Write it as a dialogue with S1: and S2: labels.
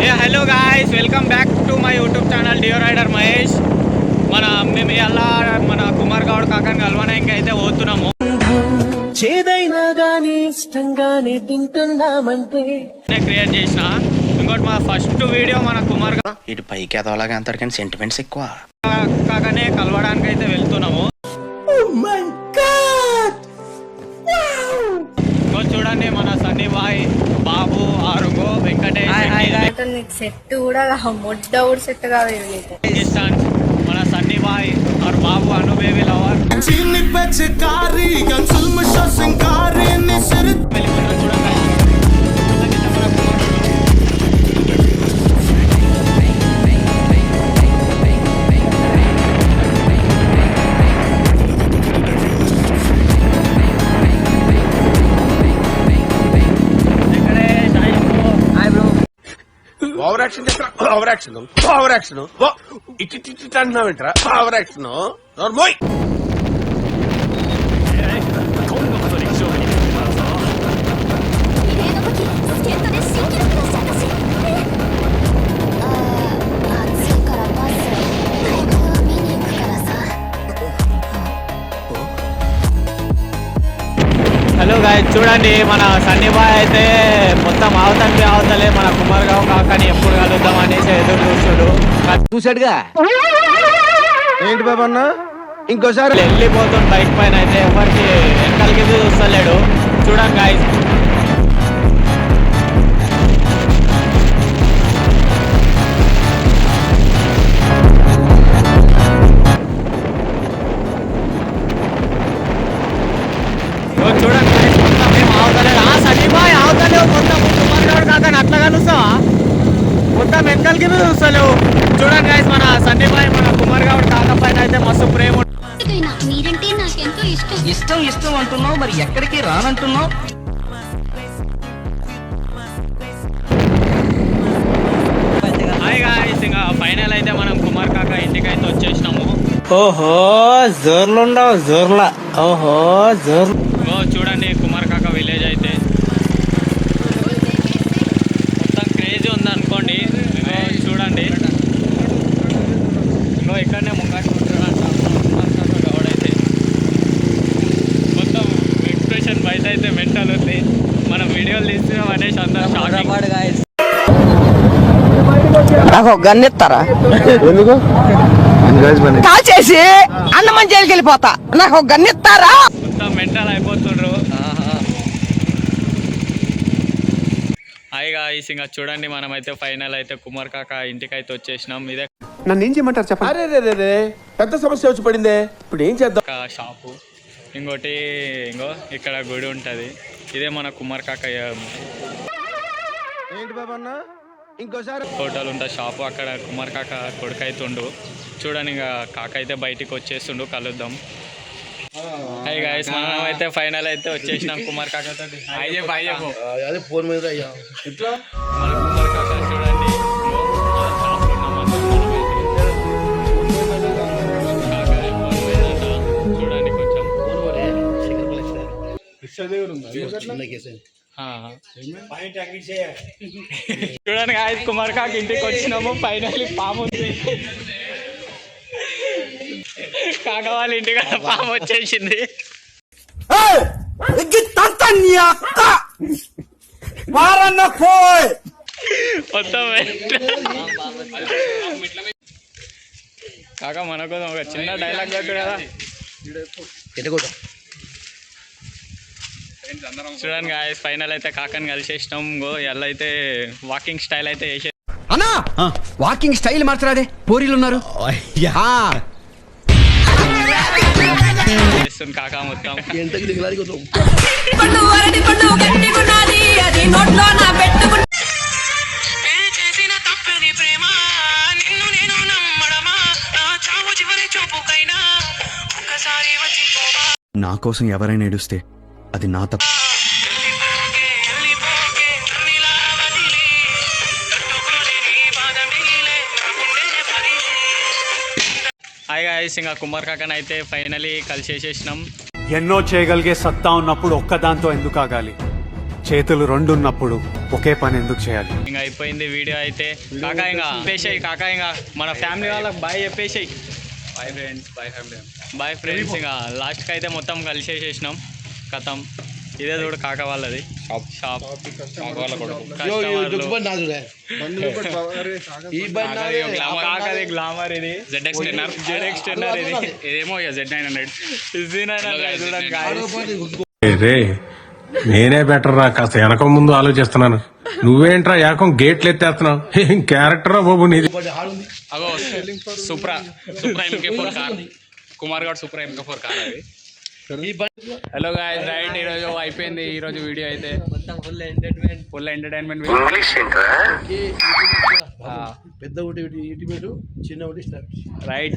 S1: Hello guys, welcome back to my YouTube channel Dio rider Mahesh. మేము ఇలా మన కుమార్ గౌడ్ కాకని కలవడానికి అయితే పోతున్నాము. క్రియేట్ చేసిన ఇంకోటి మా ఫస్ట్ వీడియో మన కుమార్
S2: ఇటు పైకి ఎదవలాగా అంటారు కానీ సెంటిమెంట్స్ ఎక్కువ.
S1: కాకనే కలవడానికి అయితే వెళ్తున్నాము. చూడండి మన సన్నీ బాయ్, బాబు, ఆరుగో, వెంకటేష్
S3: సెట్ కూడా మొడ్డ కూడా సెట్ కాదు.
S1: మన సన్నీ బాయ్ और Babu Anu baby lover
S4: over action over action over action ఇటు అంటున్నావేంట్రా ఓవర్ యాక్షన్ నోర్మోయ్.
S1: హలో గాయ్స్, చూడండి మన సన్నీ బాయ్ అయితే మొత్తం అవతలే మన కుమార్ గౌడ్ కాకని ఎప్పుడు కలుద్దాం అనేసి ఎదురు
S2: చూసాడుగా ఏంటి బాబా అన్న ఇంకోసారి
S1: వెళ్ళిపోతుంది బైక్ పైన. అయితే ఎవరికి వెనకాలకి చూస్తలేడు. చూడండి గాయ్స్, చూడండి మొత్తం మేము అవతలేదు. సన్నీ బాయ్ అవతలేవు, మొత్తం కుమార్ గౌడ్ కాకని అట్లా కలుస్తావా? మొత్తం వెనకాలకి చూస్తలేవు. చూడండి గాయ్స్, మన సన్నీ బాయ్ మన కుమార్ గౌడ్ కాక పైన అయితే మస్తు ప్రేమ.
S3: మీరంటే నాకెంతో ఇష్టం.
S2: ఇష్టం అంటున్నావు, మరి ఎక్కడికి రానంటున్నావు?
S1: హాయ్ గాయ్స్, ఇంకా ఫైనల్ అయితే మనం కుమార్ కాక ఇంటికి అయితే వచ్చేసినాము.
S2: ఓహో జోర్లుండవు జోర్లా. ఓహో జోర్
S1: చూడండి కుమార్ కాక విలేజ్ అయితే మొత్తం క్రేజీ ఉంది అనుకోండి. చూడండి ఇంకో ఇక్కడనే ముంగట కుమార్ కాక గౌడ్ అయితే మొత్తం ఎక్స్ప్రెషన్ బయట అయితే మెంటల్ ఉంది. మనం వీడియోలు తీస్తున్నాం అనేసి అందరూ
S2: నాకు ఒక గన్ ఇస్తారా? ఎందుకు కాల్ చేసి అన్నమని జైలుకి వెళ్ళిపోతా. నాకు ఒక గన్ ఇస్తారా?
S1: మొత్తం మెంటల్ అయిపోతుండ్రు. హాయ్ గాయ్స్, ఇంకా చూడండి మనమైతే ఫైనల్ అయితే కుమార్ కాక ఇంటికి అయితే వచ్చేసినాం. ఇదే
S4: నన్ను ఏం చేయమంటారు చెప్పండి. అరే పెద్ద సమస్య వచ్చి పడిందే, ఇప్పుడు ఏం చేద్దాం?
S1: షాపు ఇంకోటి ఇంకో ఇక్కడ గుడి ఉంటుంది. ఇదే మన కుమార్ కాక
S2: ఏంటి బాబా అన్న ఇంకోసారి
S1: హోటల్ ఉంటుంది, షాపు. అక్కడ కుమార్ కాక కొడుకు అవుతుండు. చూడండి ఇంకా కాక అయితే బయటికి వచ్చేస్తుండు, కలుద్దాం. హాయ్ గాయ్స్, మనం అయితే ఫైనల్ అయితే వచ్చేసినాం కుమార్ కాకతో.
S4: అదే ఫోన్ మీద ఇట్లా
S1: మన కుమార్ కాక చూడండి చూడండి కొంచెం చూడండి గాయ్స్, కుమార్ కాక ఇంటికి వచ్చినాము. ఫైనల్లీ పాము ఉంది. కాక వాళ్ళ ఇంటికి పాము వచ్చేసింది. మొత్తం కాక మన కోసం ఒక చిన్న డైలాగ్ చెప్పాడు కదా. చూడండి గాయ్స్, ఫైనల్ అయితే కాకని కలిసేసినాం. ఎలా అయితే వాకింగ్ స్టైల్ అయితే వేసే
S5: అన్నా వాకింగ్ స్టైల్ మార్చరాదే, పోరీలు ఉన్నారు.
S1: కాక మొత్తం
S5: నా కోసం ఎవరైనా ఏడుస్తే అది నా తప్పు.
S1: హాయ్ గాయ్స్, ఇంకా కుమార్ కాకని అయితే ఫైనలీ కలిసేసేసినాం.
S6: ఎన్నో చేయగలిగే సత్తా ఉన్నప్పుడు ఒక్కదాంతో ఎందుకు ఆగాలి? చేతులు రెండున్నప్పుడు ఒకే పని ఎందుకు చేయాలి?
S1: ఇంకా అయిపోయింది వీడియో అయితే. కాకా ఇంకా చెప్పేసాయి, కాకా ఇంకా మన ఫ్యామిలీ వాళ్ళకి బాయ్ చెప్పేసాయి. Bye friends, bye family, bye friends. ఇంకా లాస్ట్కి అయితే మొత్తం కలిసేసేసినాం. కథం ఇదే చూడు కాక వాళ్ళది షాప్. గ్లామర్ ఇది ZX 10R ఇది ఇదేమో Z900
S7: రే నేనే బెటర్ రా, కాస్త వెనక ముందు ఆలోచిస్తున్నాను. నువ్వేంట్రా ఏకం గేట్లు ఎత్తేస్తున్నావు? ఏం క్యారెక్టర్ రా బాబు నీది.
S1: అగో supra MK4 car, Kumar Goud supra MK4 car అది. హలో గాయ్స్, రైట్ ఈరోజు అయిపోయింది. ఈరోజు వీడియో అయితే ఫుల్ ఎంటర్టైన్మెంట్
S4: పెద్ద ఒకటి చిన్న ఒకటి
S1: రైట్.